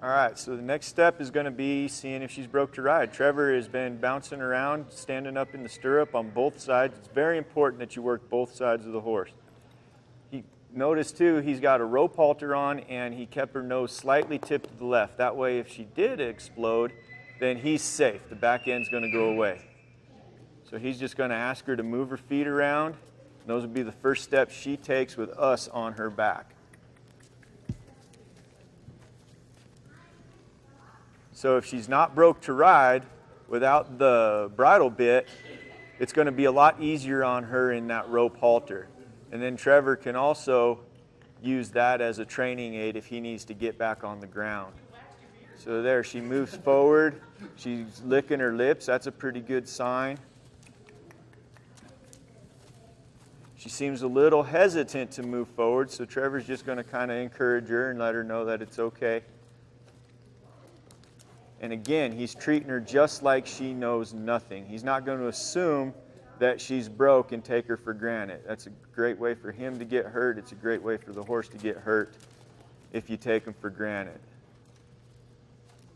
All right, so the next step is going to be seeing if she's broke to ride. Trevor has been bouncing around, standing up in the stirrup on both sides. It's very important that you work both sides of the horse. Notice too, he's got a rope halter on and he kept her nose slightly tipped to the left. That way if she did explode, then he's safe. The back end's going to go away. So he's just going to ask her to move her feet around. And those would be the first steps she takes with us on her back. So if she's not broke to ride without the bridle bit, it's going to be a lot easier on her in that rope halter. And then Trevor can also use that as a training aid if he needs to get back on the ground. So there, she moves forward. She's licking her lips. That's a pretty good sign. She seems a little hesitant to move forward, so Trevor's just going to kind of encourage her and let her know that it's okay. And again, he's treating her just like she knows nothing. He's not going to assume that she's broke and take her for granted. That's a great way for him to get hurt. It's a great way for the horse to get hurt if you take him for granted.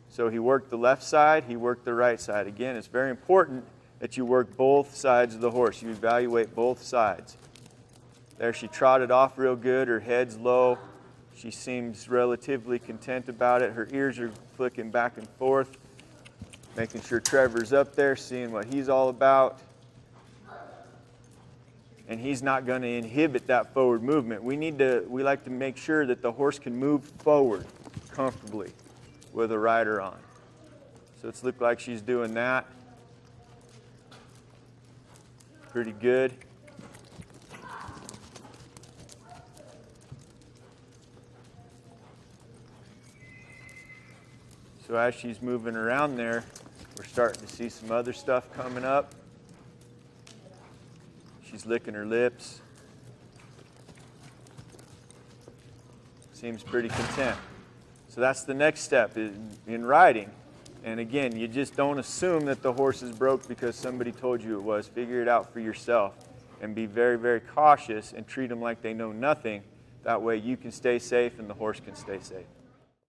So he worked the left side, he worked the right side. Again, it's very important that you work both sides of the horse. You evaluate both sides. There, she trotted off real good. Her head's low. She seems relatively content about it. Her ears are flicking back and forth, making sure Trevor's up there, seeing what he's all about. And he's not going to inhibit that forward movement. We like to make sure that the horse can move forward comfortably with a rider on. So it's looked like she's doing that. Pretty good. So as she's moving around there, we're starting to see some other stuff coming up. She's licking her lips. Seems pretty content. So that's the next step in riding. And again, you just don't assume that the horse is broke because somebody told you it was. Figure it out for yourself and be very, very cautious and treat them like they know nothing. That way you can stay safe and the horse can stay safe.